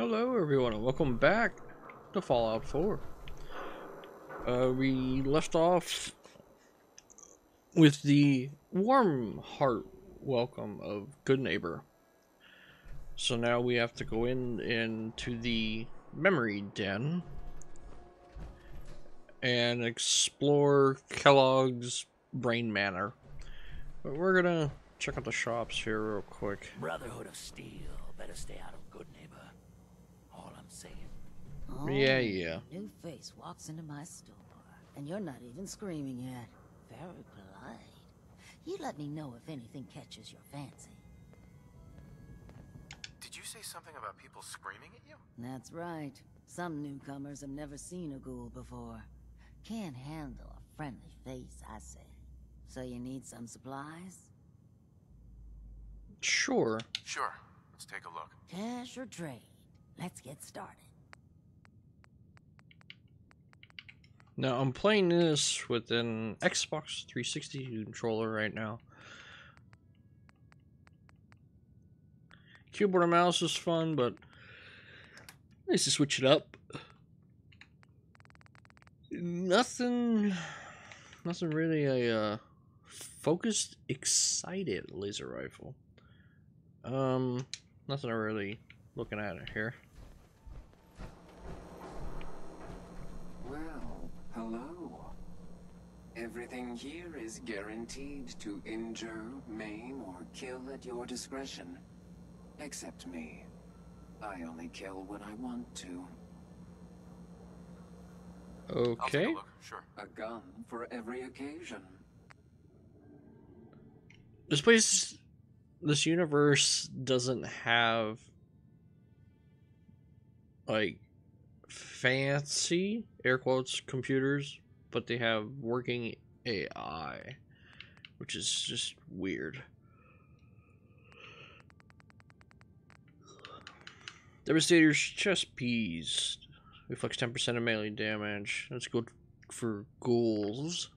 Hello everyone and welcome back to Fallout 4. We left off with the warm heart welcome of Good Neighbor. So now we have to go into the memory den and explore Kellogg's brain manor. But we're gonna check out the shops here real quick. Brotherhood of Steel. Better stay out of Good Neighbor. All I'm saying. Oh, Yeah. New face walks into my store, and you're not even screaming yet. Very polite. You let me know if anything catches your fancy. Did you say something about people screaming at you? That's right. Some newcomers have never seen a ghoul before. Can't handle a friendly face, I say. So you need some supplies? Sure. Sure. Let's take a look. Cash or trade? Let's get started. Now I'm playing this with an Xbox 360 controller right now. Keyboard and mouse is fun, but nice to switch it up. Nothing really a focused, excited laser rifle. Nothing really looking at it here. Well, hello. Everything here is guaranteed to injure, maim, or kill at your discretion. Except me. I only kill when I want to. I'll take Okay. a look. Sure. A gun for every occasion. This universe doesn't have like fancy air quotes computers, but they have working AI, which is just weird. Devastator's chest piece reflects 10% of melee damage. That's good for ghouls.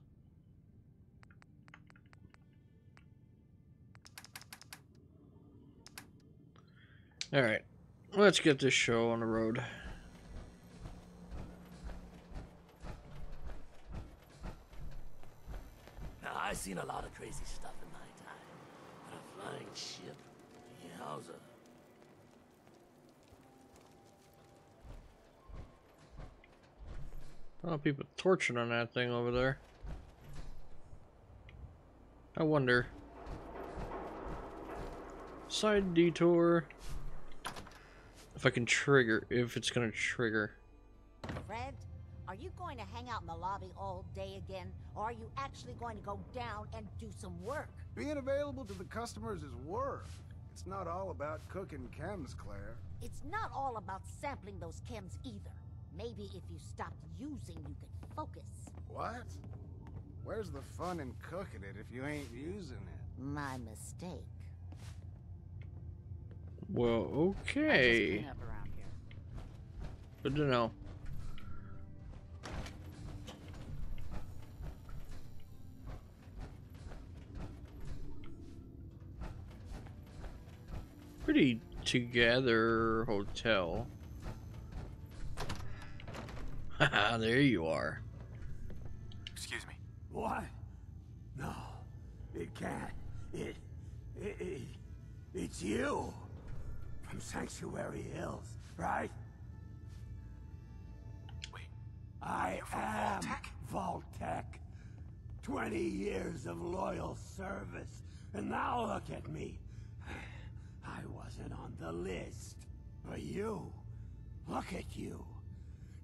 Alright, let's get this show on the road. Now, I've seen a lot of crazy stuff in my time. But a flying ship? Yowza. Oh, people torching on that thing over there. I wonder. Side detour. If I can trigger, if it's gonna trigger. Fred, are you going to hang out in the lobby all day again, or are you actually going to go down and do some work? Being available to the customers is work. It's not all about cooking chems, Claire. It's not all about sampling those chems either. Maybe if you stopped using, you could focus. What? Where's the fun in cooking it if you ain't using it? My mistake. Well, I just okay. clean up around here. Good to know. Pretty together hotel. Haha, there you are. Excuse me. What? No, it can't. It's you. From Sanctuary Hills, right? Wait. I You're from am Vault-Tec? Vault-Tec. 20 years of loyal service, and now look at me. I wasn't on the list. But you, look at you.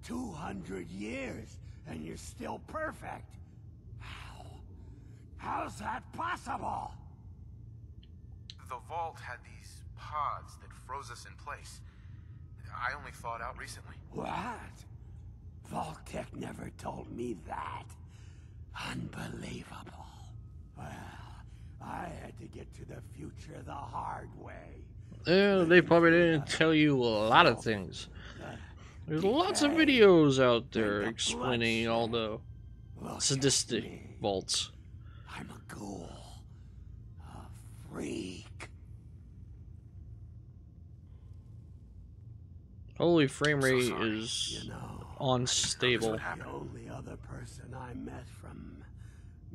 200 years, and you're still perfect. How's that possible? The vault had these pods that froze us in place. I only thawed out recently. What? Vault-Tec never told me that. Unbelievable. Well, I had to get to the future the hard way. Yeah, they probably didn't tell you a lot of things. There's lots of videos out there explaining all the Look at sadistic me. vaults. I'm a ghoul. A freak. Holy, frame so rate sorry. is You know, unstable. the only other person I met from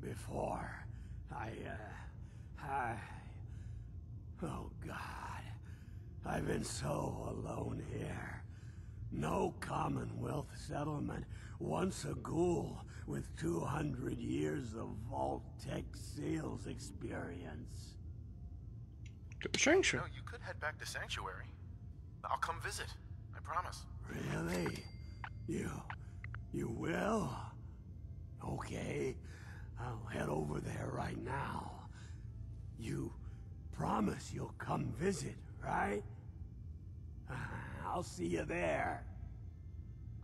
before. Oh God, I've been so alone here. No Commonwealth settlement, once a ghoul with 200 years of Vault-Tec sales experience. Sanction. You know, you could head back to Sanctuary. I'll come visit. I promise. Really? You will? Okay, I'll head over there right now. You promise you'll come visit, right? I'll see you there.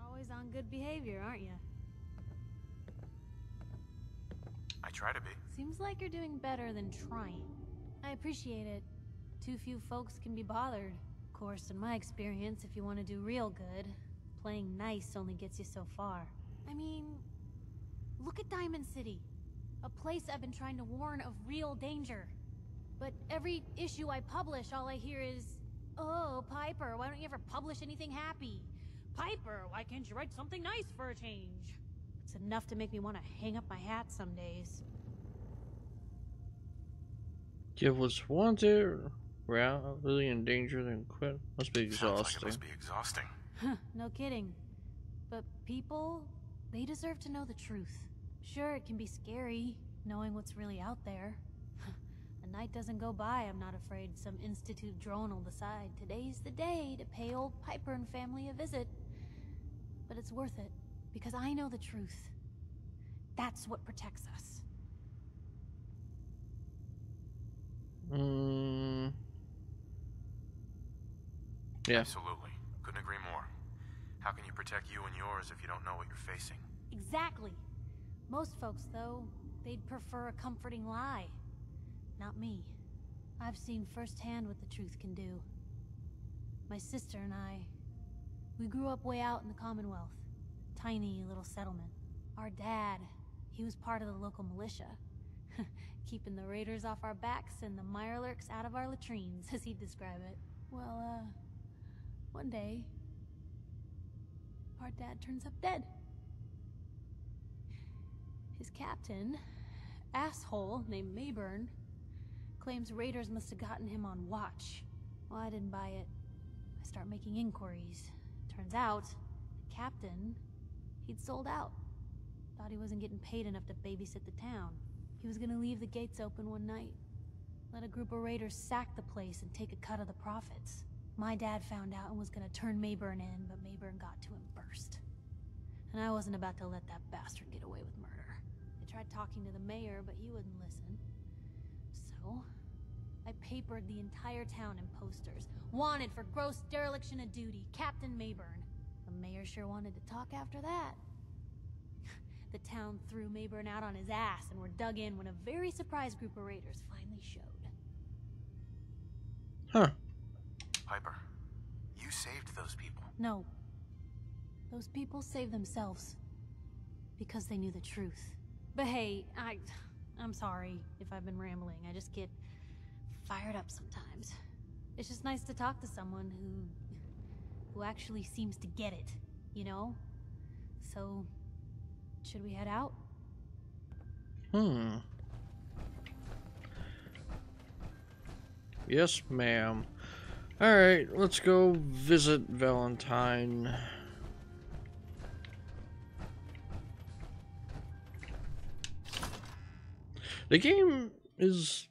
Always on good behavior, aren't you? I try to be. Seems like you're doing better than trying. I appreciate it. Too few folks can be bothered. Of course, in my experience, if you want to do real good, playing nice only gets you so far. I mean, look at Diamond City. A place I've been trying to warn of real danger. But every issue I publish, all I hear is, "Oh, Piper, why don't you ever publish anything happy? Piper, why can't you write something nice for a change?" It's enough to make me want to hang up my hat some days. Give what's wanted, really in danger, then quit. Must be Sounds like it exhausting. must be exhausting. Huh, no kidding. But people, they deserve to know the truth. Sure, it can be scary, knowing what's really out there. A night doesn't go by, I'm not afraid some Institute drone will decide today's the day to pay old Piper and family a visit. But it's worth it, because I know the truth. That's what protects us. Yeah. Absolutely. Couldn't agree more. How can you protect you and yours if you don't know what you're facing? Exactly. Most folks, though, they'd prefer a comforting lie. Not me. I've seen firsthand what the truth can do. My sister and I, we grew up way out in the Commonwealth. Tiny little settlement. Our dad, he was part of the local militia. Keeping the raiders off our backs and the mirelurks out of our latrines, as he'd describe it. Well, one day, our dad turns up dead. His captain, asshole named Mayburn, claims raiders must have gotten him on watch. Well, I didn't buy it. I start making inquiries. Turns out, the captain, he'd sold out. Thought he wasn't getting paid enough to babysit the town. He was gonna leave the gates open one night. Let a group of raiders sack the place and take a cut of the profits. My dad found out and was gonna turn Mayburn in, but Mayburn got to him first. And I wasn't about to let that bastard get away with murder. I tried talking to the mayor, but he wouldn't listen. So, I papered the entire town in posters. Wanted for gross dereliction of duty, Captain Mayburn. The mayor sure wanted to talk after that. The town threw Mayburn out on his ass and were dug in when a very surprised group of raiders finally showed. Huh. Piper, you saved those people. No. Those people saved themselves. Because they knew the truth. But hey, I'm sorry if I've been rambling. I just get fired up sometimes. It's just nice to talk to someone who actually seems to get it, you know? So, should we head out? Yes, ma'am. Alright, let's go visit Valentine. The game is...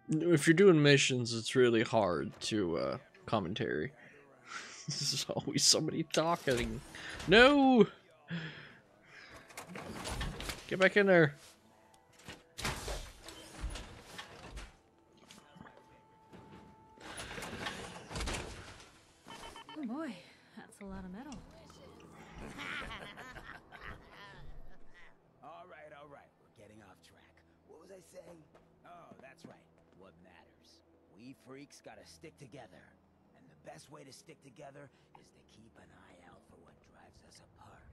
If you're doing missions, it's really hard to commentary. There's always somebody talking. No! Get back in there. Oh boy, that's a lot of metal. All right, we're getting off track. What was I saying? Oh, that's right. What matters? We freaks gotta stick together. And the best way to stick together is to keep an eye out for what drives us apart.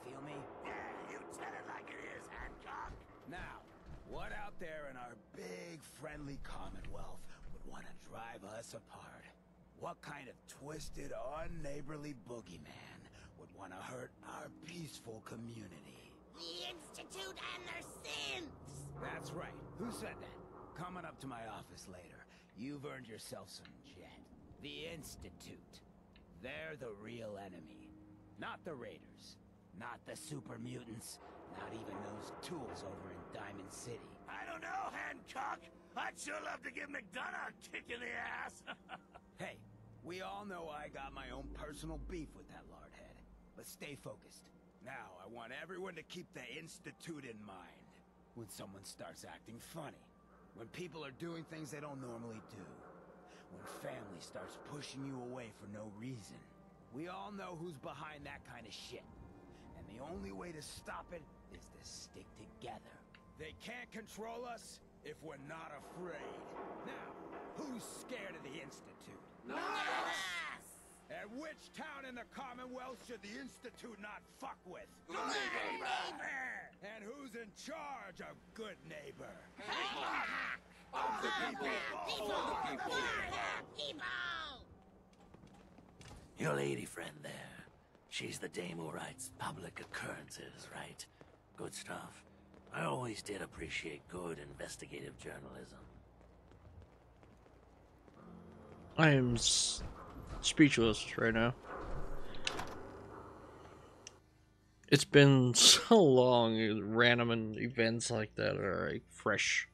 You feel me? Yeah, you tell it like it is, Hancock. Now, what out there in our big friendly Commonwealth would want to drive us apart? What kind of twisted, unneighborly boogeyman would want to hurt our peaceful community? The Institute and their sins! That's right. Who said that? Coming up to my office later. You've earned yourself some jet. The Institute. They're the real enemy. Not the Raiders. Not the super mutants. Not even those tools over in Diamond City. I don't know, Hancock. I'd sure love to give McDonough a kick in the ass. Hey, we all know I got my own personal beef with that lardhead. But stay focused. Now, I want everyone to keep the Institute in mind. When someone starts acting funny. When people are doing things they don't normally do. When family starts pushing you away for no reason. We all know who's behind that kind of shit. And the only way to stop it is to stick together. They can't control us if we're not afraid. Now, who's scared of the Institute? Not us! And which town in the Commonwealth should the Institute not fuck with? Good neighbor! And who's in charge of good neighbor? Your lady friend there. She's the dame who writes public occurrences, right? Good stuff. I always did appreciate good investigative journalism. I am speechless right now. It's been so long, random events like that are like fresh.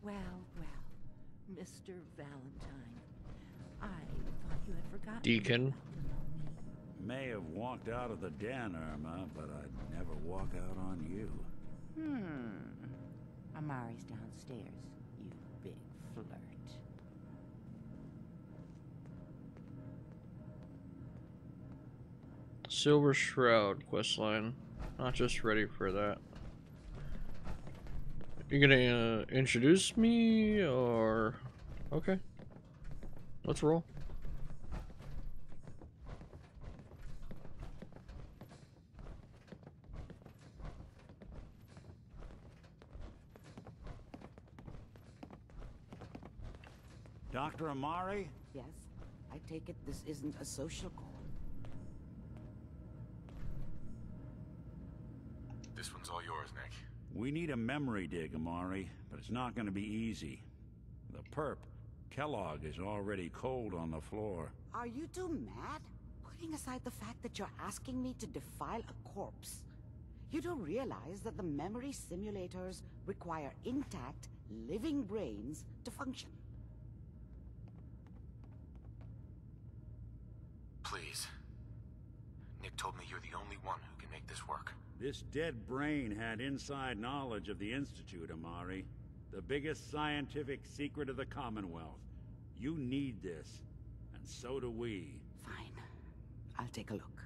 Well, Mr. Valentine, I thought you had forgotten. Deacon. May have walked out of the den, Irma, but I'd never walk out on you. Amari's downstairs, you big flirt. Silver Shroud questline. Not just ready for that. You gonna introduce me, or... Okay. Let's roll. Dr. Amari? Yes, I take it this isn't a social call. This one's all yours, Nick. We need a memory dig, Amari, but it's not going to be easy. The perp, Kellogg, is already cold on the floor. Are you two mad? Putting aside the fact that you're asking me to defile a corpse, you don't realize that the memory simulators require intact, living brains to function. Please. Nick told me you're the only one who can make this work. This dead brain had inside knowledge of the Institute, Amari. The biggest scientific secret of the Commonwealth. You need this, and so do we. Fine. I'll take a look.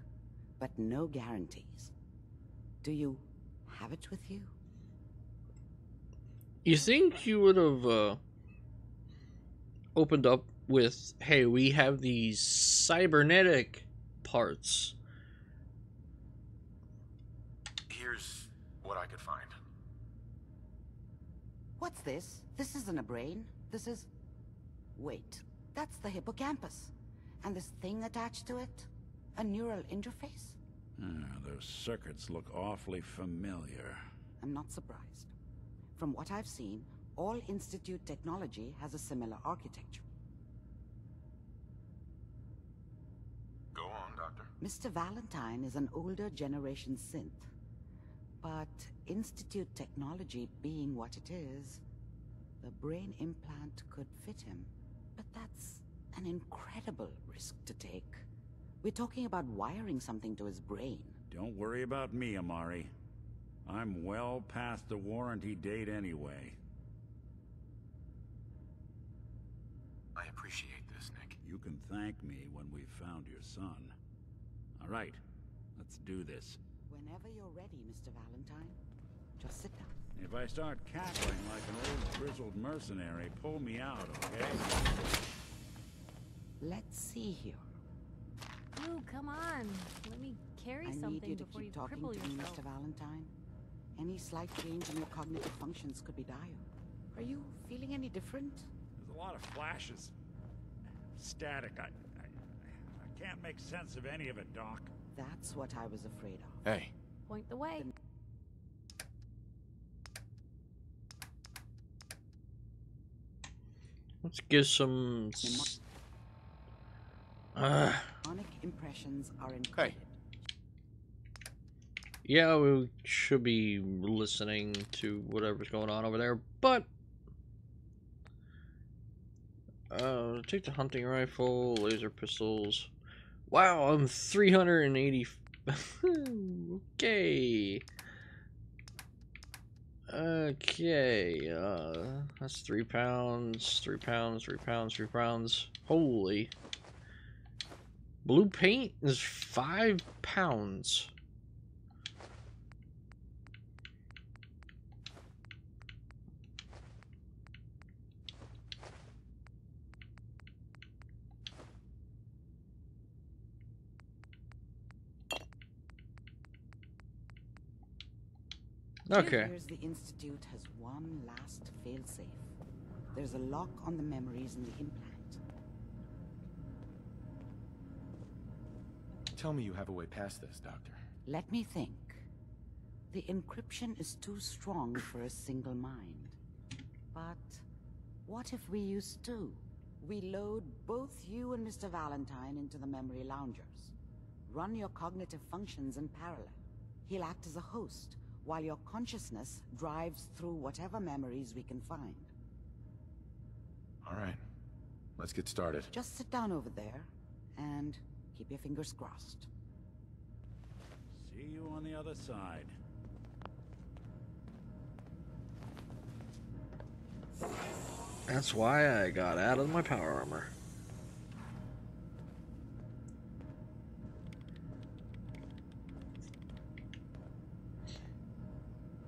But no guarantees. Do you have it with you? You think you would have opened up with, hey, we have these cybernetic parts. Here's what I could find. What's this? This isn't a brain. This is... Wait, that's the hippocampus. And this thing attached to it? A neural interface? Those circuits look awfully familiar. I'm not surprised. From what I've seen, all Institute technology has a similar architecture. Go on, Doctor. Mr. Valentine is an older generation synth. But Institute technology being what it is, the brain implant could fit him. But that's an incredible risk to take. We're talking about wiring something to his brain. Don't worry about me, Amari. I'm well past the warranty date anyway. I appreciate this, Nick. You can thank me when we've found your son. All right, let's do this. Whenever you're ready, Mr. Valentine. Just sit down. If I start cackling like an old grizzled mercenary, pull me out, okay? Let's see here. Ooh, come on. Let me carry I something need you to before you keep talking cripple to me, yourself. Mr. Valentine. Any slight change in your cognitive functions could be dire. Are you feeling any different? There's a lot of flashes. Static. I can't make sense of any of it, Doc. That's what I was afraid of. Hey. Point the way. Let's get some. Sonic impressions are encoded. Hey. Yeah, we should be listening to whatever's going on over there, but take the hunting rifle, laser pistols. Wow, I'm 380. Okay. Okay, that's 3 pounds, 3 pounds, 3 pounds, 3 pounds. Holy. Blue paint is 5 pounds. Okay. Here's the Institute has one last failsafe. There's a lock on the memories in the implant. Tell me you have a way past this, Doctor. Let me think. The encryption is too strong for a single mind. But what if we use two? We load both you and Mr. Valentine into the memory loungers. Run your cognitive functions in parallel. He'll act as a host, while your consciousness drives through whatever memories we can find. All right. Let's get started. Just sit down over there, and keep your fingers crossed. See you on the other side. That's why I got out of my power armor.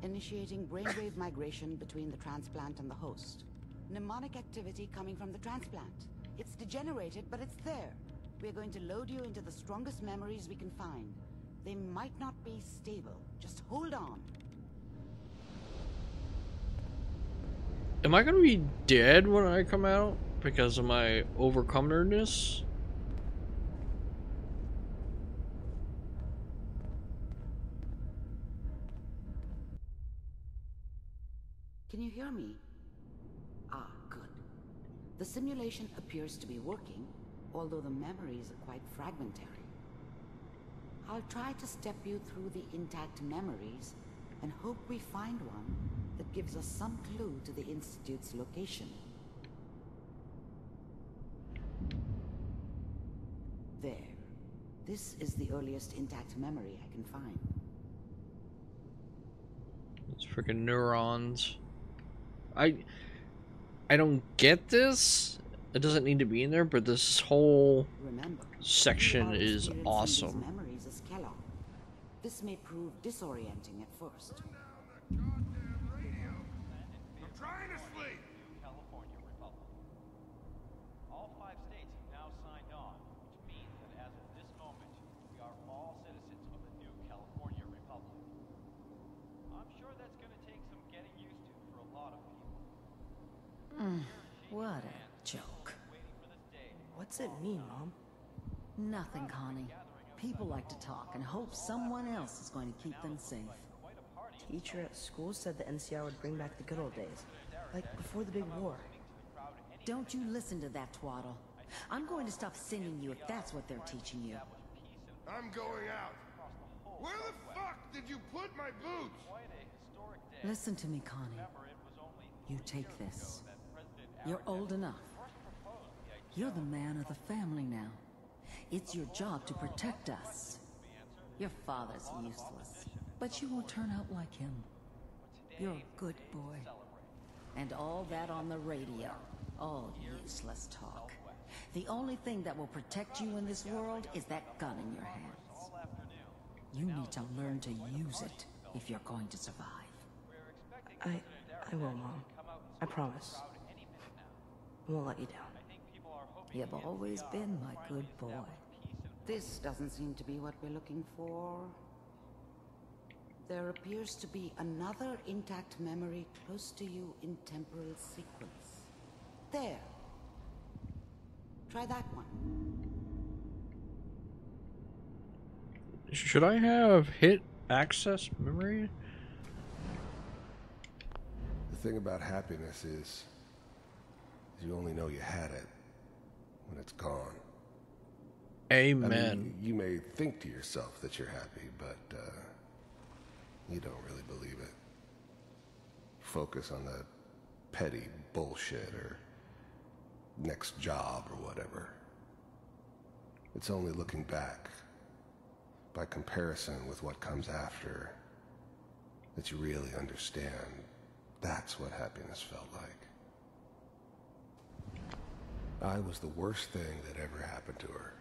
Initiating brainwave migration between the transplant and the host. Mnemonic activity coming from the transplant. It's degenerated, but it's there. We're going to load you into the strongest memories we can find. They might not be stable. Just hold on. Am I gonna be dead when I come out because of my overcomerness? Can you hear me? Ah, good. The simulation appears to be working, although the memories are quite fragmentary. I'll try to step you through the intact memories and hope we find one that gives us some clue to the Institute's location. There. This is the earliest intact memory I can find. It's freaking neurons. I don't get this. It doesn't need to be in there, but this whole section is awesome. Memories as Kellogg. This may prove disorienting at first. I'm trying to sleep. California Republic. All 5 states have now signed on, which means that as of this moment, we are all citizens of the new California Republic. I'm sure that's going to take some getting used to for a lot of people. What a joke. What's it mean, Mom? Nothing, Connie. People like to talk and hope someone else is going to keep them safe. Teacher at school said the NCR would bring back the good old days, like before the big war. Don't you listen to that twaddle. I'm going to stop sending you if that's what they're teaching you. I'm going out. Where the fuck did you put my boots? Listen to me, Connie. You take this. You're old enough. You're the man of the family now. It's your job to protect us. Your father's useless, but you won't turn out like him. You're a good boy. And all that on the radio. All useless talk. The only thing that will protect you in this world is that gun in your hands. You need to learn to use it if you're going to survive. I will, Mom. I promise. I won't let you down. You've always been my good boy. This doesn't seem to be what we're looking for. There appears to be another intact memory close to you in temporal sequence. There. Try that one. Should I have hit access memory? The thing about happiness is you only know you had it when it's gone. Amen. I mean, you may think to yourself that you're happy, but you don't really believe it. Focus on the petty bullshit or next job or whatever. It's only looking back, by comparison with what comes after, that you really understand that's what happiness felt like. I was the worst thing that ever happened to her.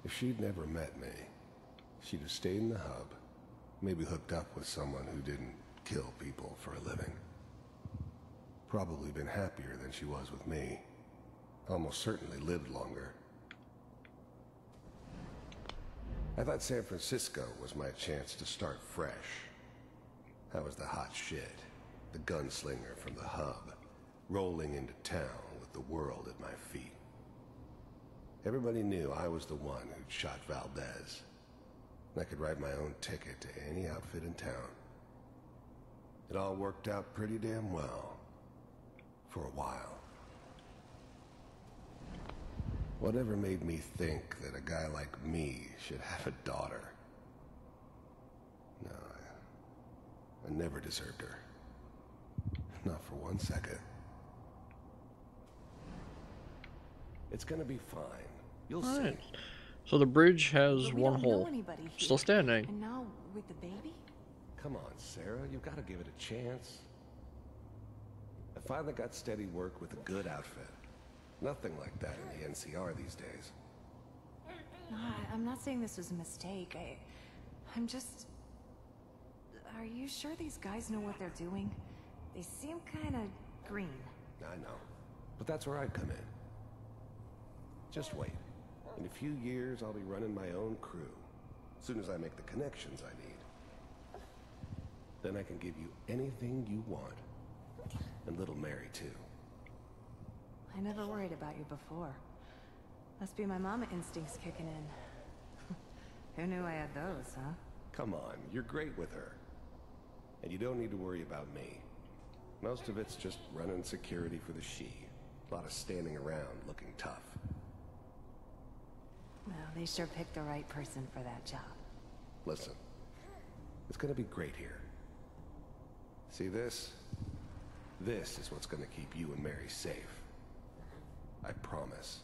If she'd never met me, she'd have stayed in the hub, maybe hooked up with someone who didn't kill people for a living. Probably been happier than she was with me. Almost certainly lived longer. I thought San Francisco was my chance to start fresh. I was the hot shit, the gunslinger from the hub, rolling into town with the world at my feet. Everybody knew I was the one who'd shot Valdez. I could write my own ticket to any outfit in town. It all worked out pretty damn well. For a while. Whatever made me think that a guy like me should have a daughter? No, I never deserved her. Not for 1 second. It's gonna be fine. You'll see. So the bridge has But we one don't hole. know anybody here. Still standing. And now with the baby? Come on, Sarah. You've got to give it a chance. I finally got steady work with a good outfit. Nothing like that in the NCR these days. No, I'm not saying this was a mistake. I'm just... Are you sure these guys know what they're doing? They seem kind of green. I know. But that's where I come in. Just wait. In a few years, I'll be running my own crew. As soon as I make the connections I need. Then I can give you anything you want. And little Mary, too. I never worried about you before. Must be my mama instincts kicking in. Who knew I had those, huh? Come on, you're great with her. And you don't need to worry about me. Most of it's just running security for the she. A lot of standing around looking tough. Well, they sure picked the right person for that job. Listen, it's gonna be great here. See this? This is what's gonna keep you and Mary safe. I promise.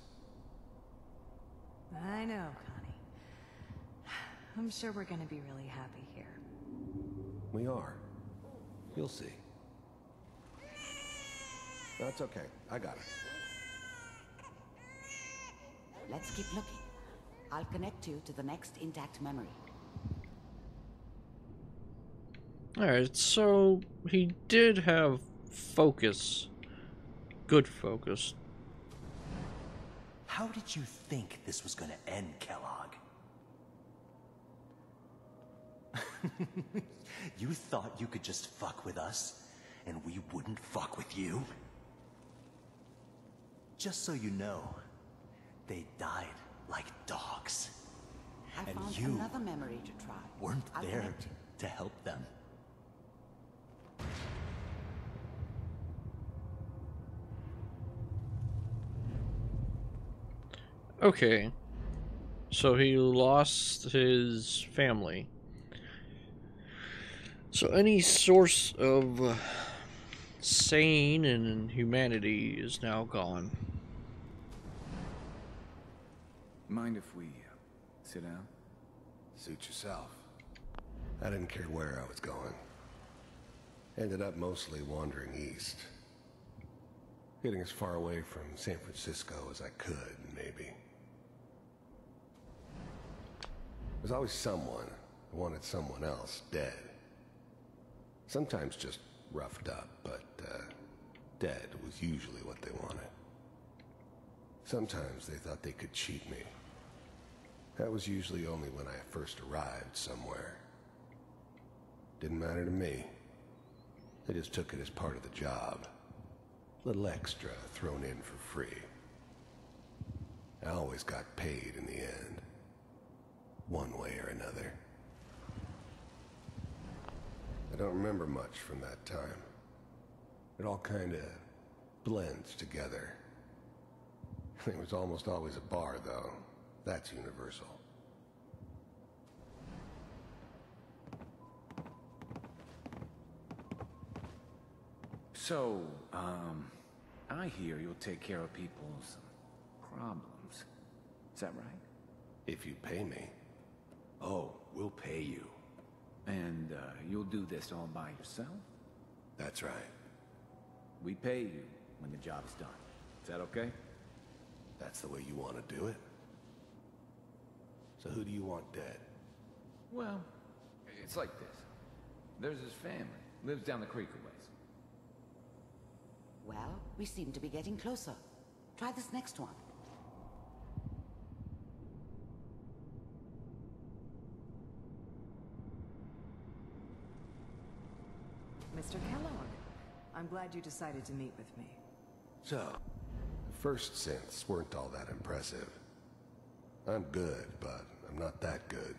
I know, Connie. I'm sure we're gonna be really happy here. We are. You'll see. That's okay. I got it. Let's keep looking. I'll connect you to the next intact memory. Alright, so he did have focus. Good focus. How did you think this was gonna end, Kellogg? You thought you could just fuck with us, and we wouldn't fuck with you? Just so you know, they died like dogs. I And found you another memory to try. weren't I'll there connect you. to help them. Okay. So he lost his family. So any source of sane and humanity is now gone. Mind if we sit down? Suit yourself. I didn't care where I was going. Ended up mostly wandering east. Getting as far away from San Francisco as I could, maybe. There's always someone who wanted someone else dead. Sometimes just roughed up, but dead was usually what they wanted. Sometimes they thought they could cheat me. That was usually only when I first arrived somewhere. Didn't matter to me. I just took it as part of the job. A little extra thrown in for free. I always got paid in the end. One way or another. I don't remember much from that time. It all kinda blends together. There was almost always a bar, though. That's universal. So, I hear you'll take care of people's problems. Is that right? If you pay me. Oh, we'll pay you. And, you'll do this all by yourself? That's right. We pay you when the job is done. Is that okay? That's the way you want to do it? So who do you want dead? Well, it's like this. There's his family. Lives down the creek a ways. Well, we seem to be getting closer. Try this next one. Mr. Kellogg, I'm glad you decided to meet with me. So, the first synths weren't all that impressive. I'm good, but I'm not that good.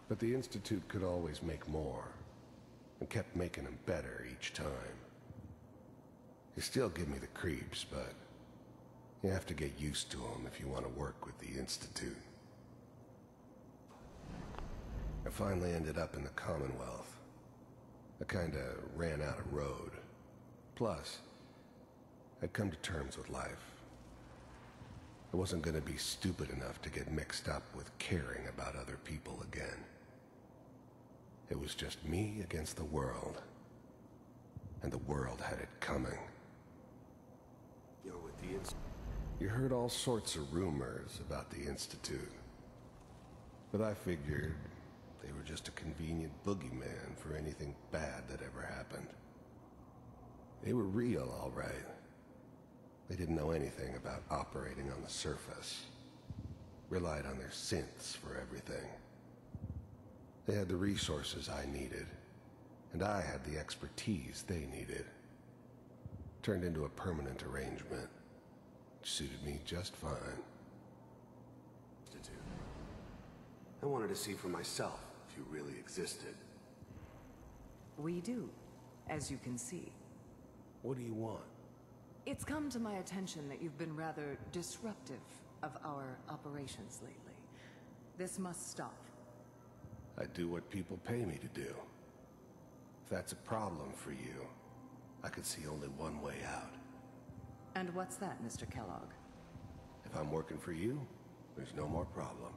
But the Institute could always make more, and kept making them better each time. They still give me the creeps, but you have to get used to them if you want to work with the Institute. I finally ended up in the Commonwealth. I kinda ran out of road. Plus, I'd come to terms with life. I wasn't gonna be stupid enough to get mixed up with caring about other people again. It was just me against the world. And the world had it coming. You're with the Institute. You heard all sorts of rumors about the Institute. But I figured they were just a convenient boogeyman for anything bad that ever happened. They were real, all right. They didn't know anything about operating on the surface. Relied on their synths for everything. They had the resources I needed, and I had the expertise they needed. Turned into a permanent arrangement, which suited me just fine. I wanted to see for myself if you really existed. We do, as you can see. What do you want? It's come to my attention that you've been rather disruptive of our operations lately. This must stop. I do what people pay me to do. If that's a problem for you, I could see only one way out. And what's that, Mr. Kellogg? If I'm working for you, there's no more problem.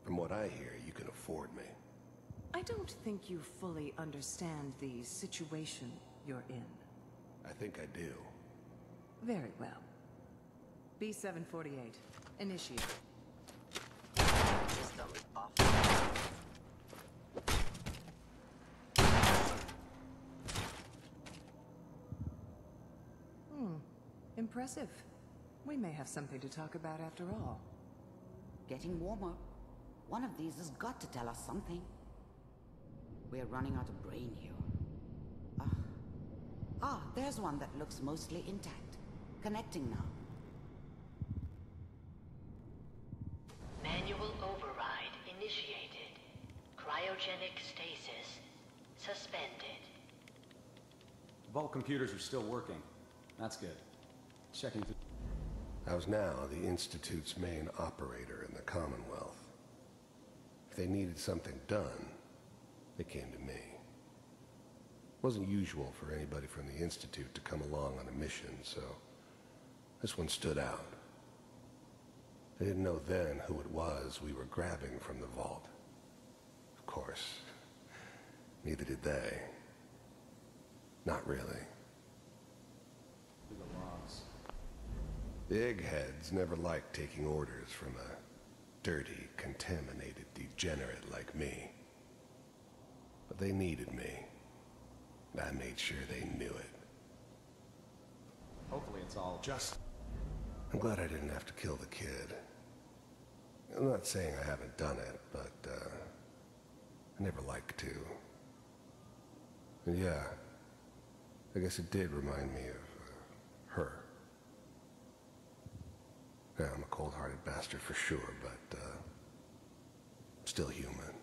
From what I hear, you can afford me. I don't think you fully understand the situation you're in. I think I do. Very well. B-748, initiate. System off. Impressive. We may have something to talk about after all. Getting warmer. One of these has got to tell us something. We're running out of brain here. There's one that looks mostly intact. Connecting now. Manual override initiated. Cryogenic stasis suspended. Vault computers are still working. That's good. Checking. I was now the Institute's main operator in the Commonwealth. If they needed something done, they came to me. It wasn't usual for anybody from the Institute to come along on a mission, so this one stood out. They didn't know then who it was we were grabbing from the vault. Of course, neither did they. Not really. The eggheads never liked taking orders from a dirty, contaminated degenerate like me. But they needed me, and I made sure they knew it. Hopefully it's all just... I'm glad I didn't have to kill the kid. I'm not saying I haven't done it, but, I never liked to. And yeah, I guess it did remind me of her. Yeah, I'm a cold-hearted bastard for sure, but still human.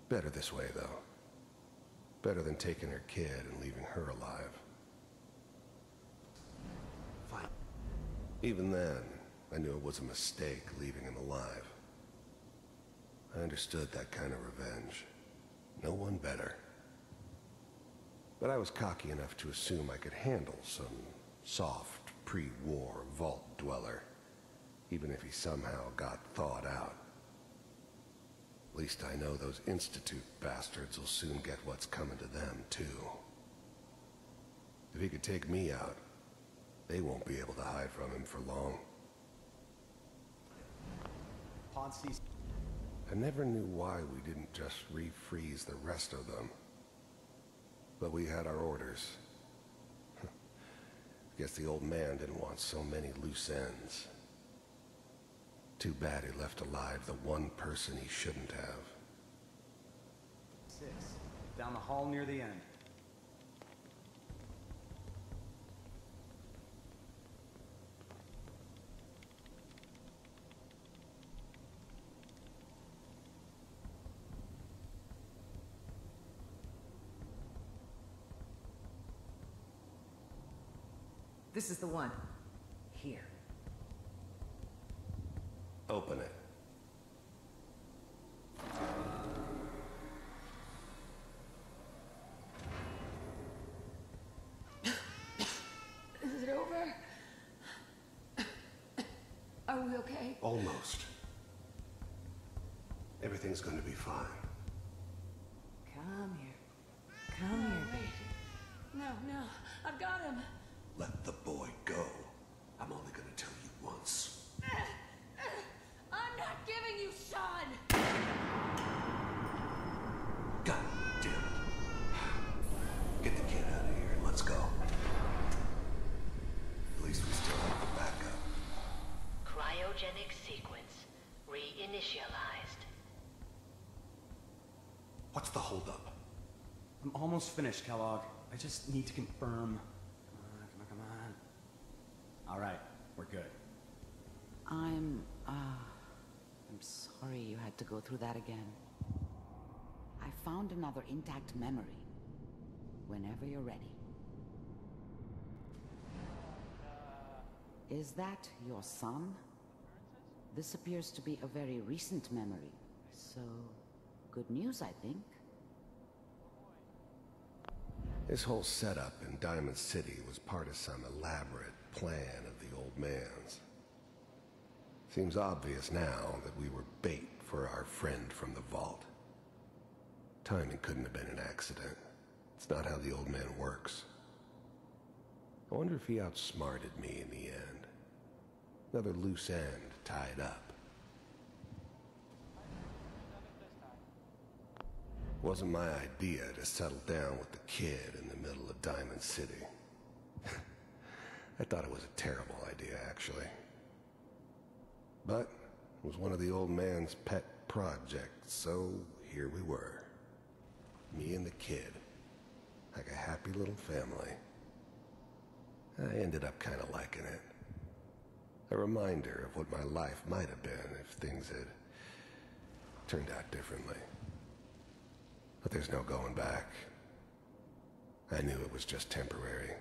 Better this way, though. Better than taking her kid and leaving her alive. Fine. Even then, I knew it was a mistake leaving him alive. I understood that kind of revenge. No one better. But I was cocky enough to assume I could handle some soft, pre-war vault dweller, even if he somehow got thawed out. At least I know those Institute bastards will soon get what's coming to them, too. If he could take me out, they won't be able to hide from him for long. I never knew why we didn't just refreeze the rest of them. But we had our orders. Guess the old man didn't want so many loose ends. Too bad he left alive the one person he shouldn't have. 6. Down the hall near the end. This is the one. Here. Open it. Is it over? Are we okay? Almost. Everything's gonna be fine. Come here. Come here, baby. No, I've got him. Let the boy go. I'm only gonna tell you once. I'm not giving you Sean! God damn it. Get the kid out of here and let's go. At least we still have the backup. Cryogenic sequence reinitialized. What's the holdup? I'm almost finished, Kellogg. I just need to confirm. Come on. All right, we're good. I'm sorry you had to go through that again. I found another intact memory. Whenever you're ready. Is that your son? This appears to be a very recent memory. So, good news, I think. This whole setup in Diamond City was part of some elaborate plan of the old man's. Seems obvious now that we were bait for our friend from the vault. Timing couldn't have been an accident. It's not how the old man works. I wonder if he outsmarted me in the end. Another loose end tied up. Wasn't my idea to settle down with the kid in the middle of Diamond City. I thought it was a terrible idea, actually. But it was one of the old man's pet projects, so here we were. Me and the kid. Like a happy little family. I ended up kind of liking it. A reminder of what my life might have been if things had turned out differently. But there's no going back. I knew it was just temporary.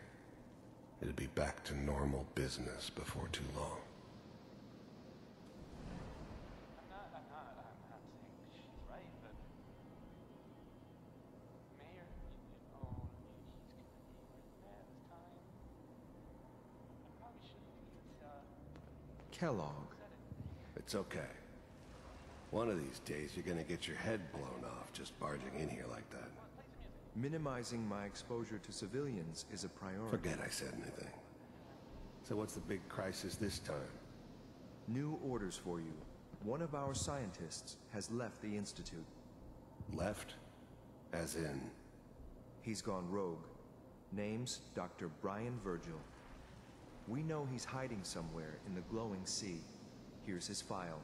It'd be back to normal business before too long. I'm not saying she's right, but Mayor, he's gonna be really bad this time. I probably shouldn't have Kellogg. It's okay. One of these days you're gonna get your head blown off just barging in here like that. Minimizing my exposure to civilians is a priority. Forget I said anything. So what's the big crisis this time? New orders for you. One of our scientists has left the Institute. Left? As in? He's gone rogue. Name's Dr. Brian Virgil. We know he's hiding somewhere in the glowing sea. Here's his file.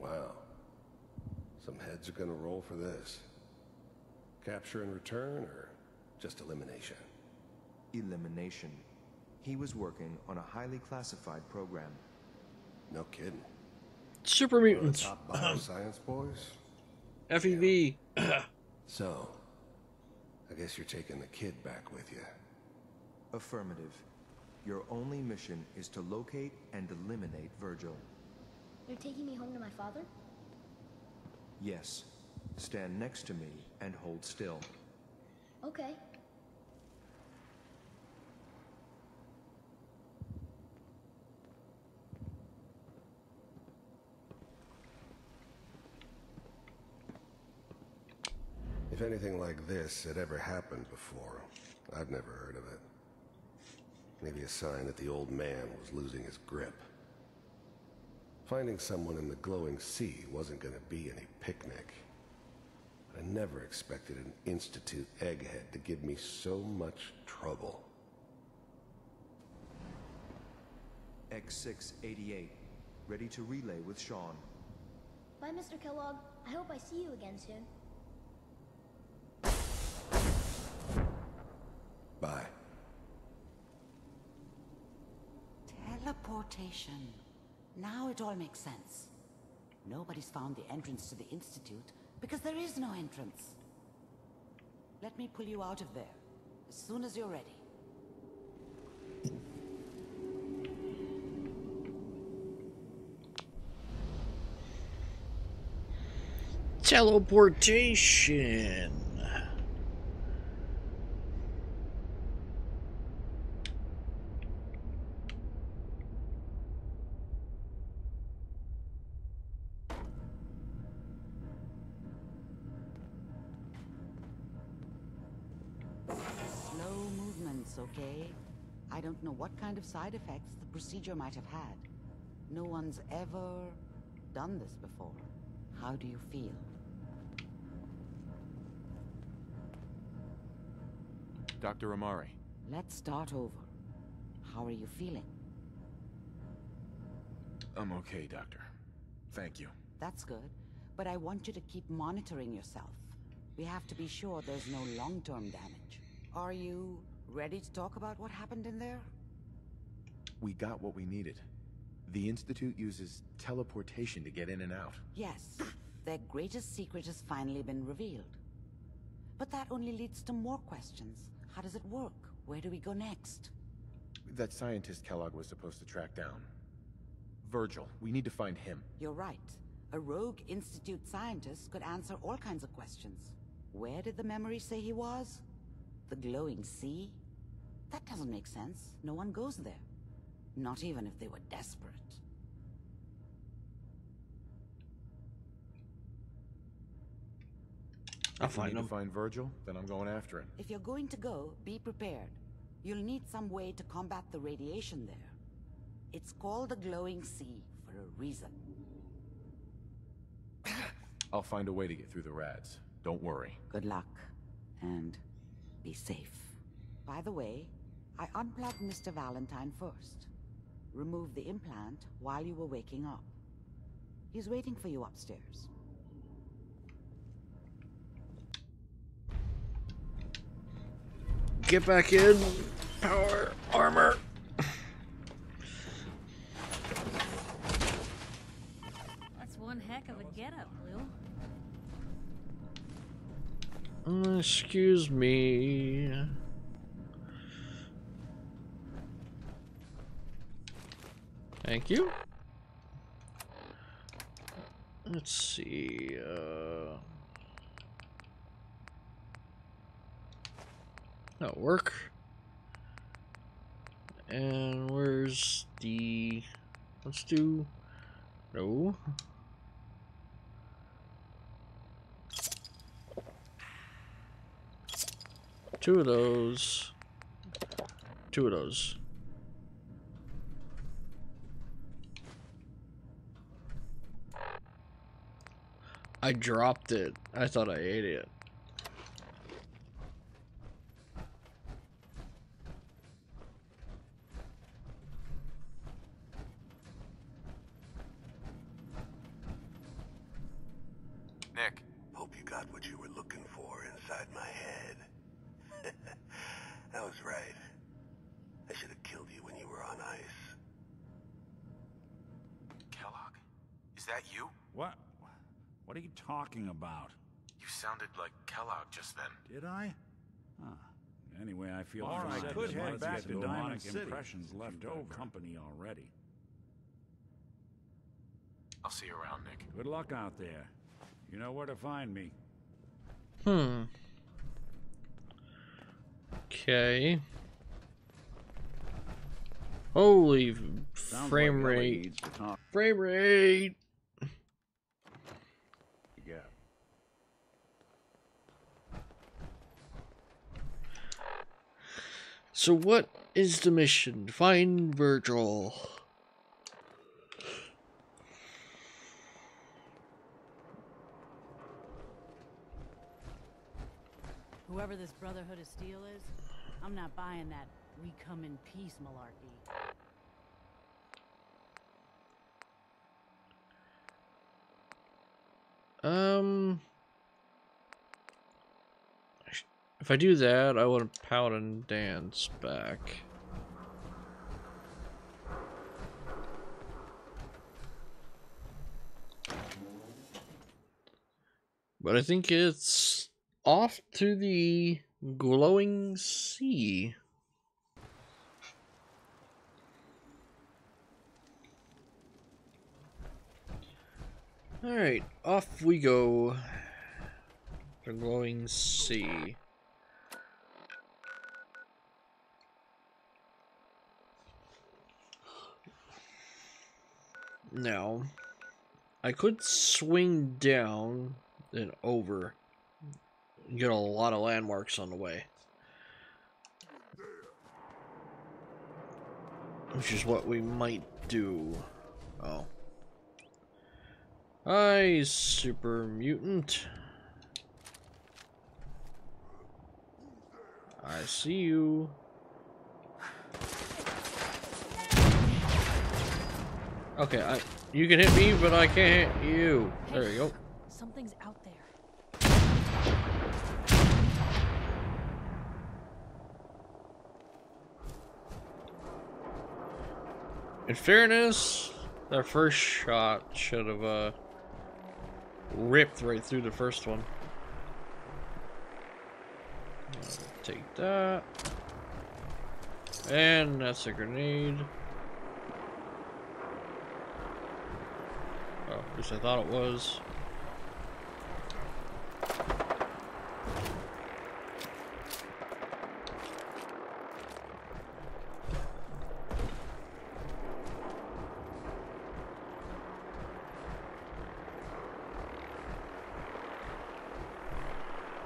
Wow. Some heads are gonna roll for this. Capture and return, or just elimination? Elimination. He was working on a highly classified program. No kidding. Super mutants. Top bioscience boys? FEV. So, I guess you're taking the kid back with you. Affirmative. Your only mission is to locate and eliminate Virgil. You're taking me home to my father? Yes. Stand next to me and hold still. Okay. If anything like this had ever happened before, I'd never heard of it. Maybe a sign that the old man was losing his grip. Finding someone in the glowing sea wasn't gonna be any picnic. I never expected an Institute egghead to give me so much trouble. X688, ready to relay with Sean. Bye, Mr. Kellogg. I hope I see you again soon. Bye. Teleportation. Now it all makes sense. Nobody's found the entrance to the Institute because there is no entrance. Let me pull you out of there as soon as you're ready. Teleportation. Slow movements, okay? I don't know what kind of side effects the procedure might have had. No one's ever done this before. How do you feel? Dr. Amari. Let's start over. How are you feeling? I'm okay, Doctor. Thank you. That's good, but I want you to keep monitoring yourself. We have to be sure there's no long-term damage. Are you ready to talk about what happened in there? We got what we needed. The Institute uses teleportation to get in and out. Yes, their greatest secret has finally been revealed. But that only leads to more questions. How does it work? Where do we go next? That scientist Kellogg was supposed to track down. Virgil. We need to find him. You're right. A rogue Institute scientist could answer all kinds of questions. Where did the memory say he was? The glowing sea? That doesn't make sense. No one goes there. Not even if they were desperate. I'll find him. To find Virgil, then I'm going after him. If you're going to go, be prepared. You'll need some way to combat the radiation there. It's called the glowing sea for a reason. I'll find a way to get through the rads. Don't worry. Good luck. And be safe. By the way, I unplugged Mr. Valentine first. Removed the implant while you were waking up. He's waiting for you upstairs. Get back in. Power armor. That's one heck of a getup, Blue. Excuse me. Thank you. Let's see. That'll work. And where's the... Let's do... No. Two of those. Two of those. I dropped it. I thought I ate it. that you? What? What are you talking about? You sounded like Kellogg just then. Did I? Huh. Anyway, I feel Or I could head back to Diamond City. Impressions left over. Company already. I'll see you around, Nick. Good luck out there. You know where to find me. Okay. Holy frame like Ellie rate. needs to talk. Frame rate. Yeah. So what is the mission? Find Virgil. Whoever this Brotherhood of Steel is, I'm not buying that we come in peace malarkey. If I do that, I want to Paladin Dance back. But I think it's off to the glowing sea. Alright, off we go. The glowing sea. Now, I could swing down and over. Get a lot of landmarks on the way. Which is what we might do. Oh. Hi, super mutant. I see you. Okay, you can hit me, but I can't hit you. There you go. Something's out there. In fairness, that first shot should have ripped right through the first one. Take that. And that's a grenade. Oh, at least I thought it was.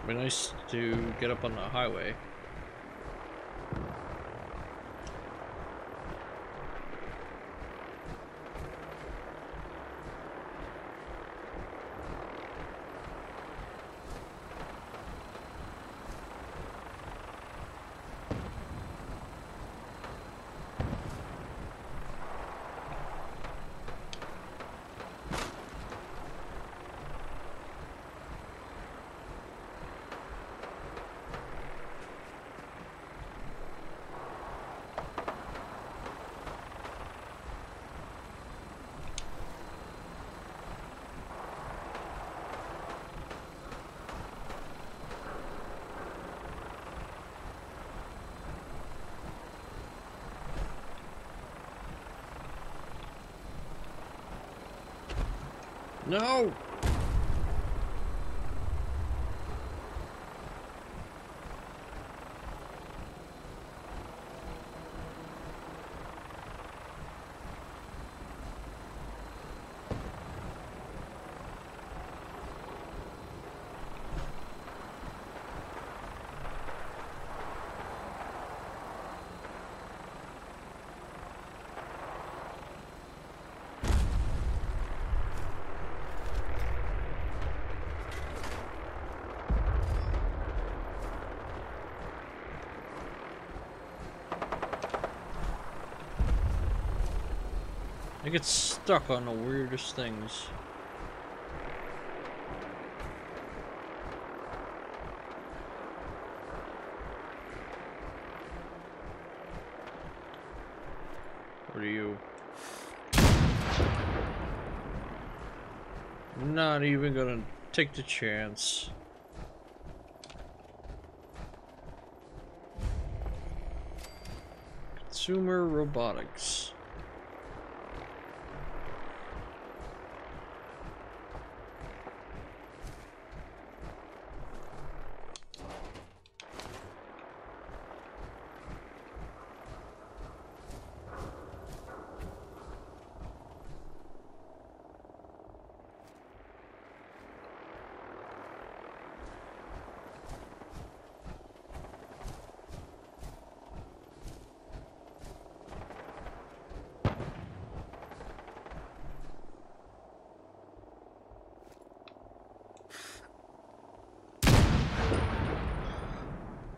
It'd be nice to get up on the highway. No! I get stuck on the weirdest things. What are you? not even gonna take the chance. Consumer robotics.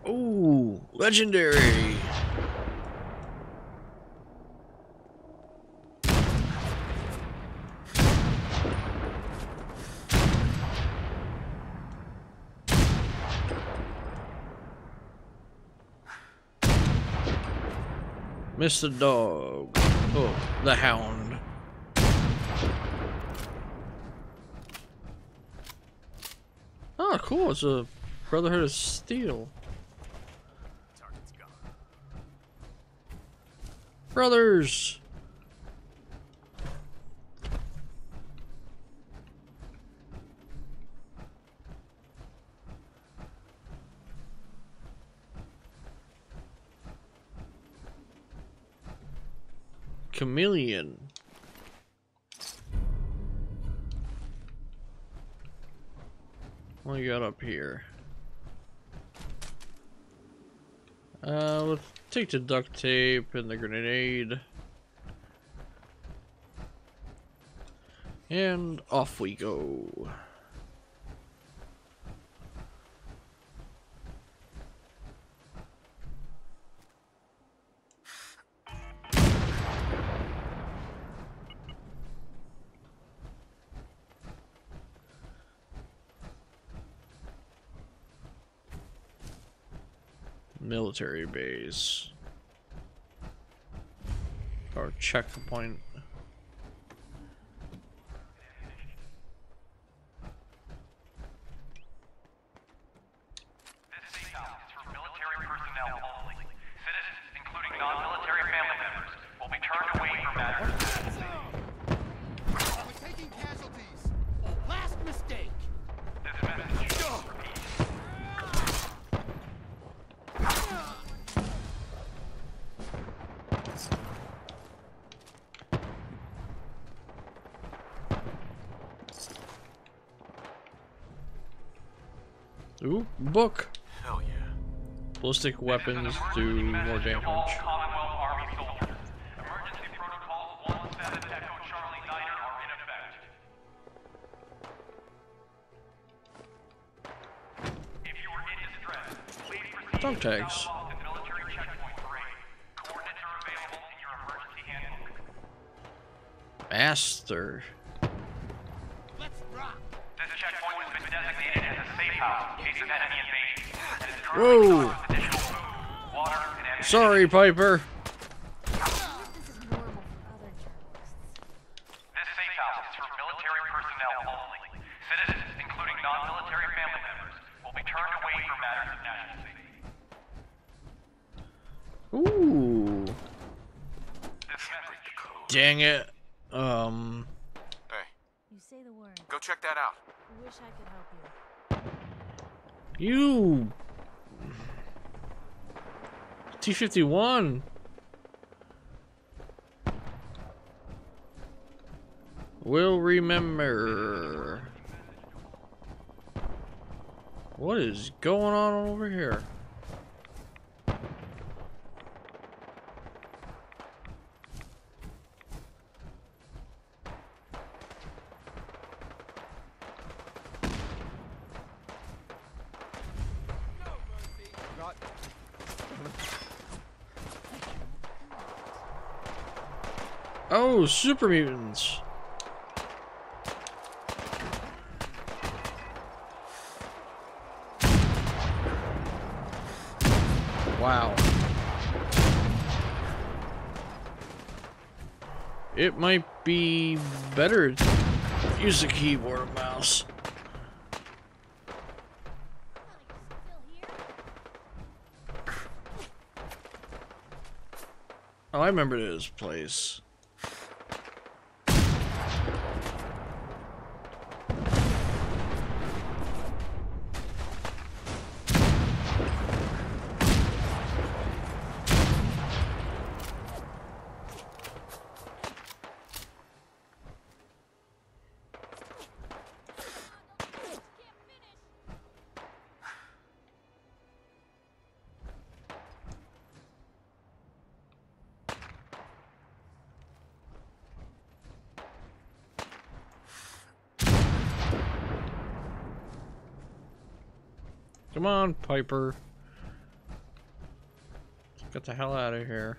Ooh, legendary. Mr. Dog. Oh, the Hound. Oh, cool. It's a Brotherhood of Steel. Brothers. Chameleon. What you got up here? Let's take the duct tape and the grenade. And off we go. Military base. Or checkpoint. Ooh, book. Hell yeah. Ballistic weapons do more damage. Dog tags. Master. Whoa! Sorry, Piper. Ooh. Dang it. Hey. You say the word. Go check that out. I wish I could help you. You. T-51. Will remember. What is going on over here? Oh, super mutants. Wow. It might be better to use a keyboard and mouse. mouse. Oh, I remember this place. Come on, Piper. Let's get the hell out of here.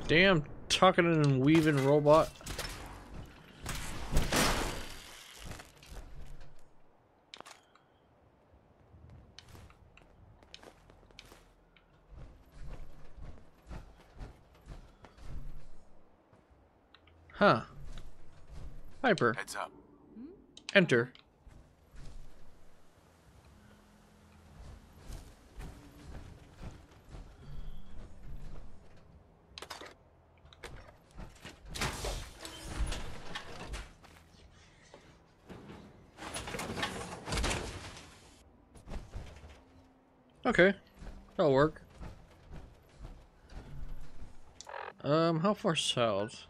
Damn, tucking and weaving robot. Huh. Piper. Heads up. Enter. Okay, that'll work. How far south?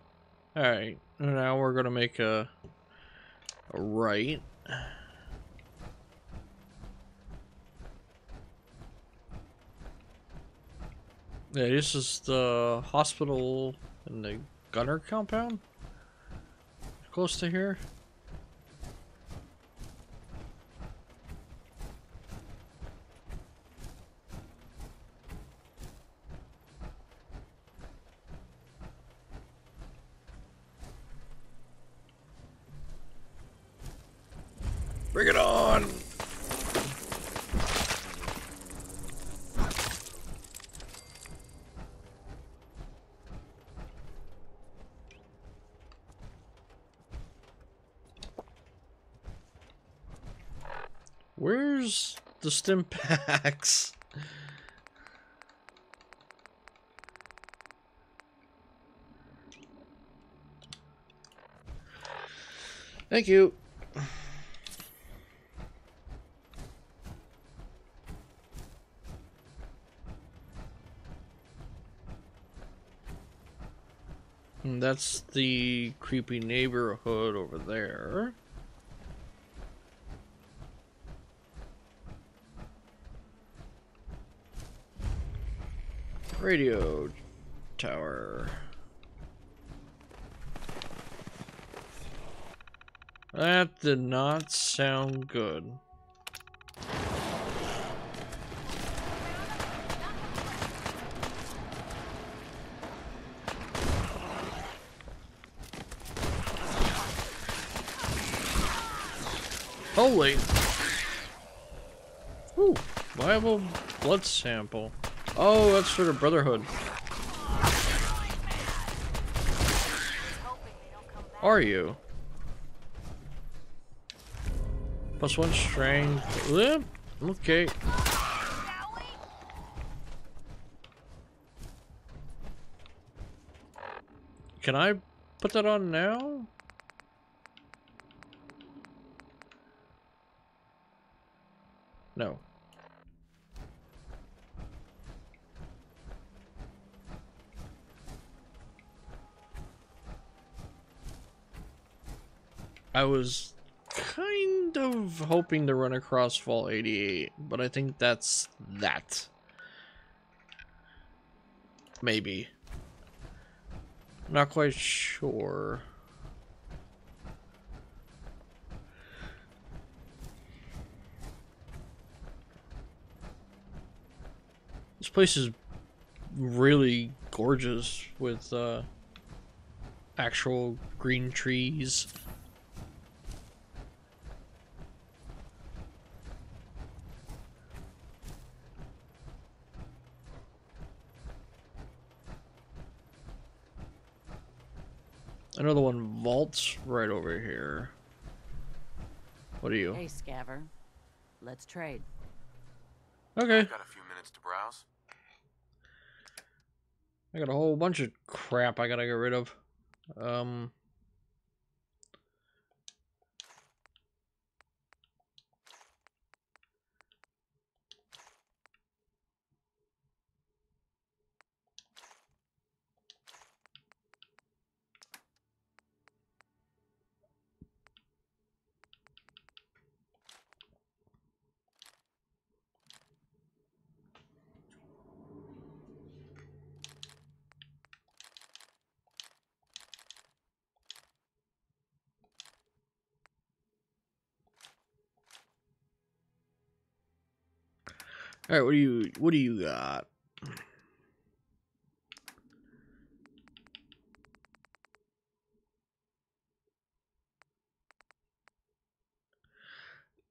Alright, now we're gonna make a right. Yeah, this is the hospital and the gunner compound? Close to here? Bring it on! Where's the stim packs? Thank you. And that's the creepy neighborhood over there. Radio tower. That did not sound good. Holy! Ooh, viable blood sample. Oh, that's for the Brotherhood. Are you? +1 strength. Okay. Can I put that on now? No. I was kind of hoping to run across Fall 88, but I think that's that. Maybe. Not quite sure. This place is really gorgeous with actual green trees. Another one vaults right over here. What are you? Hey, Scaver. Let's trade. Okay. Got a few minutes to browse. I got a whole bunch of crap I gotta get rid of. All right, what do you got?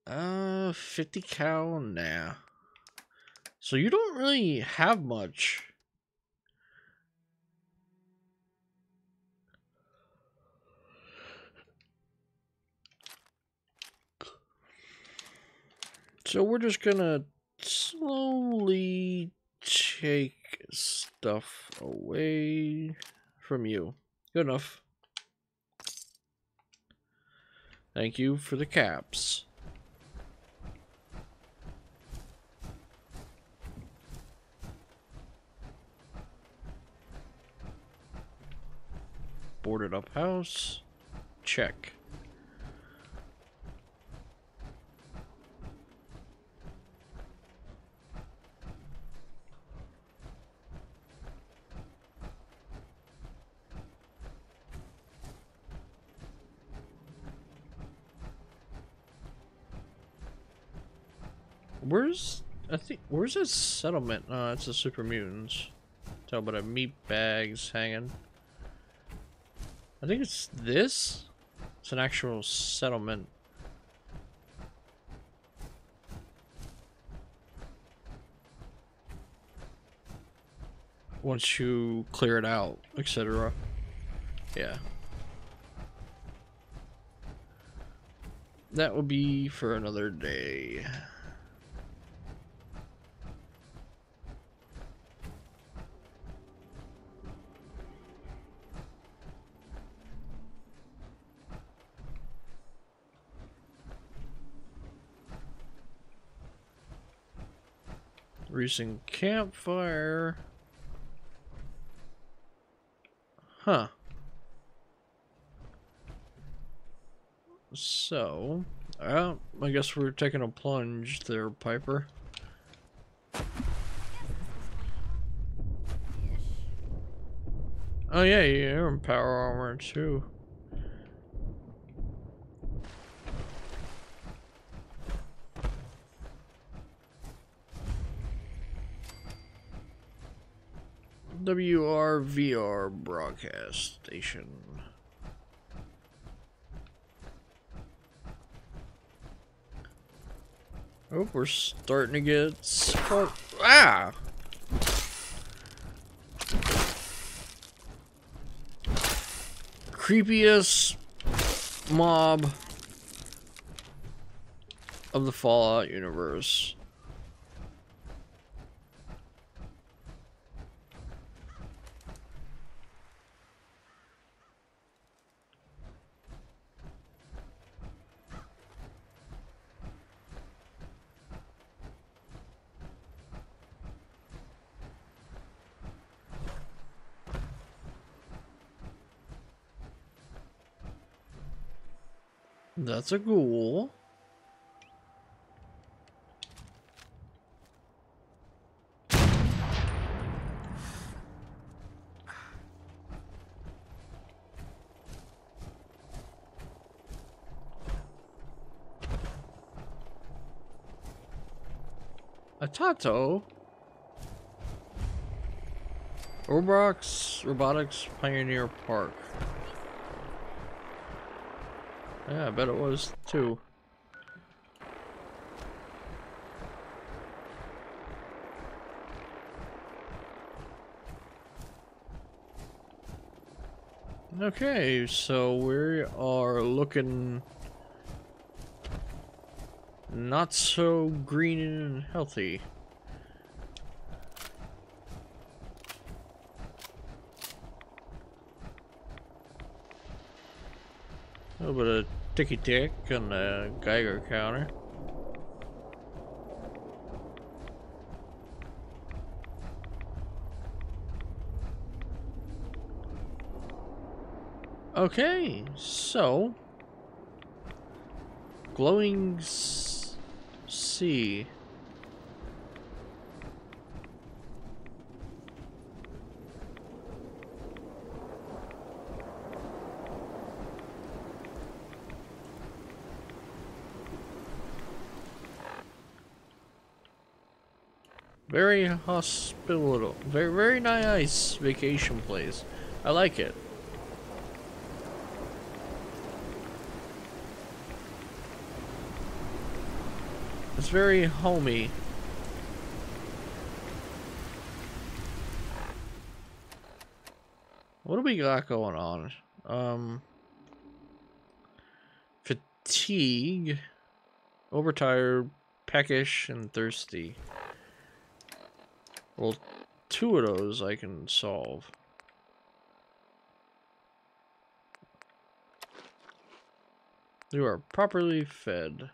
Uh, 50 cal? Nah. So you don't really have much. So we're just gonna slowly take stuff away from you. Good enough. Thank you for the caps. Boarded up house. Check. Where's this settlement? It's the super mutants. Talk about meat bags hanging. I think it's this. It's an actual settlement. Once you clear it out, etc. Yeah. That will be for another day. Recent campfire. Huh. So, I guess we're taking a plunge there, Piper. Oh yeah, you're in power armor too. WRVR broadcast station. Oh, we're starting to get spark. Ah! Creepiest mob of the Fallout universe. That's a ghoul. A Tato? Robotics Pioneer Park. Yeah, I bet it was too. Okay, so we are looking not so green and healthy. A little bit of ticky-tick on the Geiger counter. Okay, so glowing sea. Very hospitable, very nice vacation place. I like it. It's very homey. What do we got going on? Fatigue, overtired, peckish, and thirsty. Well, 2 of those I can solve. You are properly fed.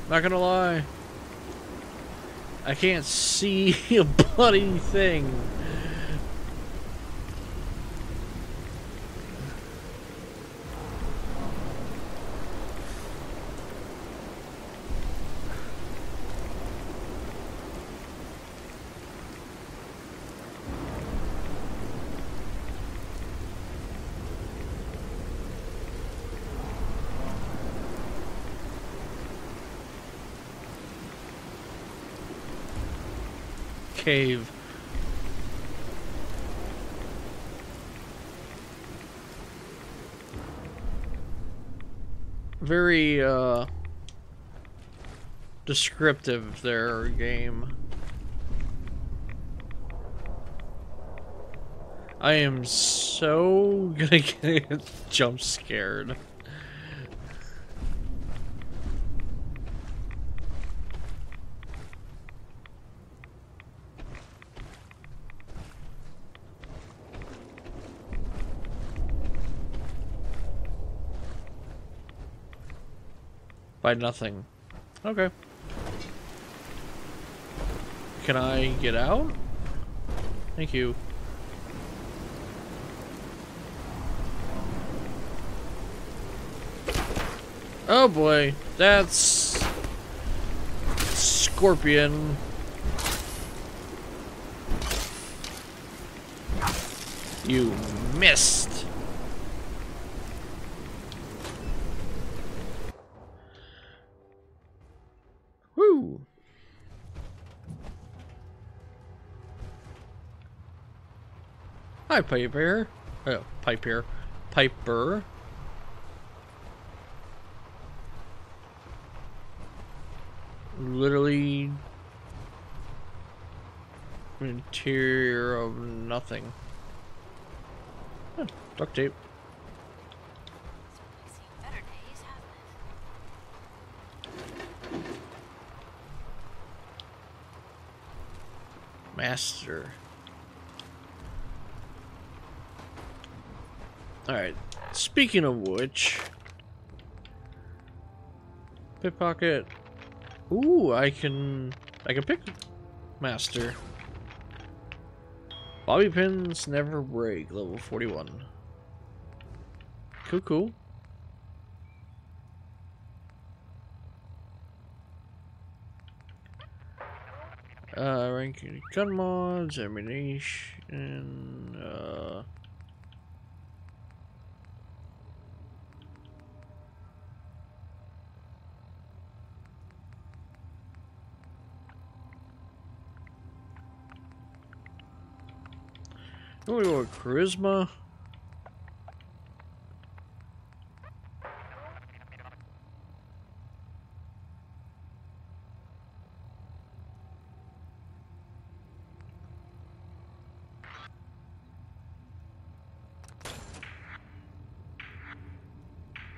Not gonna lie, I can't see a bloody thing. Cave. Very descriptive there, game. I am so gonna get jump scared. By nothing. Okay. Can I get out? Thank you. Oh boy, that's Scorpion. You missed. Woo. Hi, Piper. Oh, Piper. Piper. Literally interior of nothing. Huh, duct tape. Master. Alright. Speaking of which, pickpocket. Ooh, I can pick master. Bobby pins never break, level 41. Cool, cool. Ranking gun mods, ammunition, we go with charisma.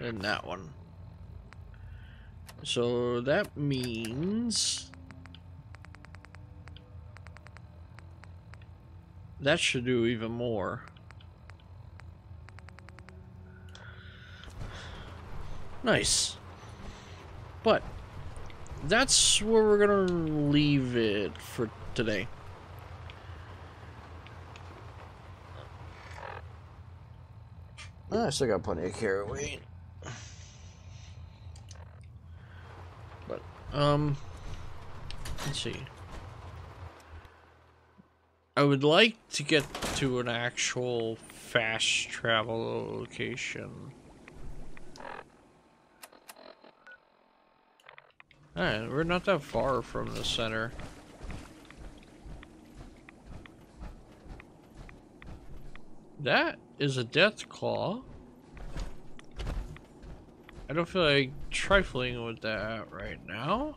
And that one. So that means that should do even more. Nice. But that's where we're gonna leave it for today. I still got plenty of carry weight. But, let's see. I would like to get to an actual fast travel location. Alright, we're not that far from the center. That is a death claw. I don't feel like trifling with that right now.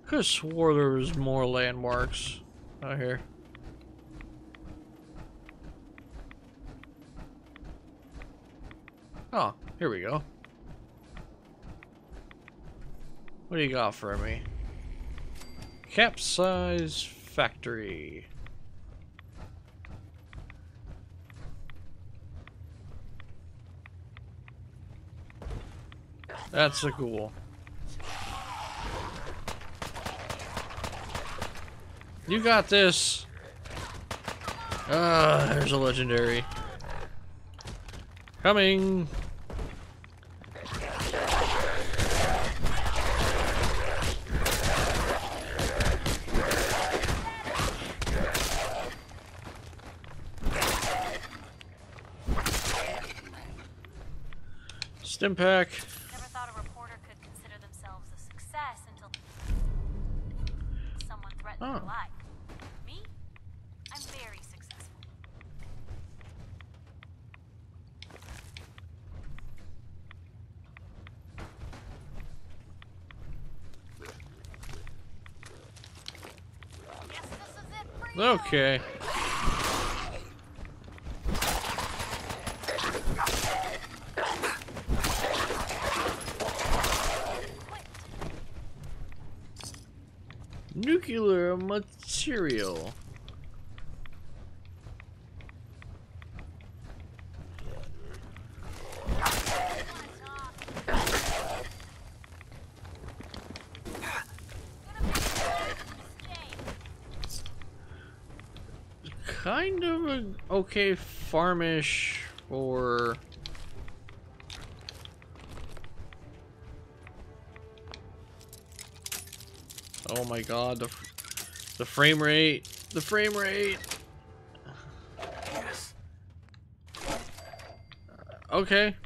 Could have swore there was more landmarks out here. Oh, here we go. What do you got for me? Capsize factory. That's a cool. You got this. Ah, there's a legendary. Coming. Stim pack. Never thought a reporter could consider themselves a success until someone threatened their life. Me? I'm very successful. Guess this is it for you. Okay. Nuclear material. Kind of an okay farmish for oh my god, the frame rate, the frame rate. Yes. Okay,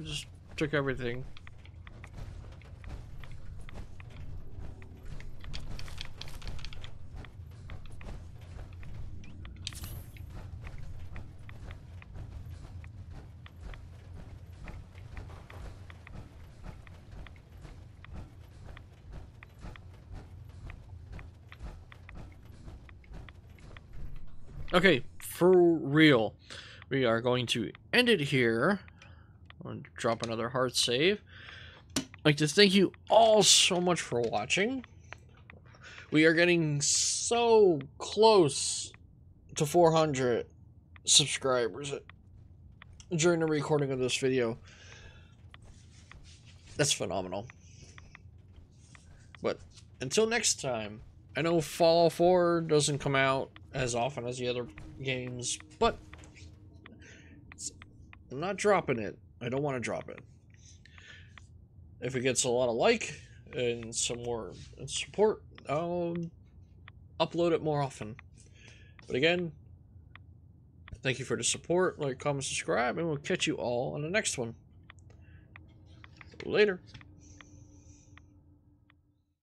just took everything. Okay, for real, we are going to end it here. I'm going to drop another heart save. I'd like to thank you all so much for watching. We are getting so close to 400 subscribers during the recording of this video. That's phenomenal. But until next time, I know Fallout 4 doesn't come out as often as the other games, but I'm not dropping it. I don't want to drop it. if it gets a lot of like and some more support, I'll upload it more often. But again, thank you for the support. Like, comment, subscribe, and we'll catch you all on the next one. Later.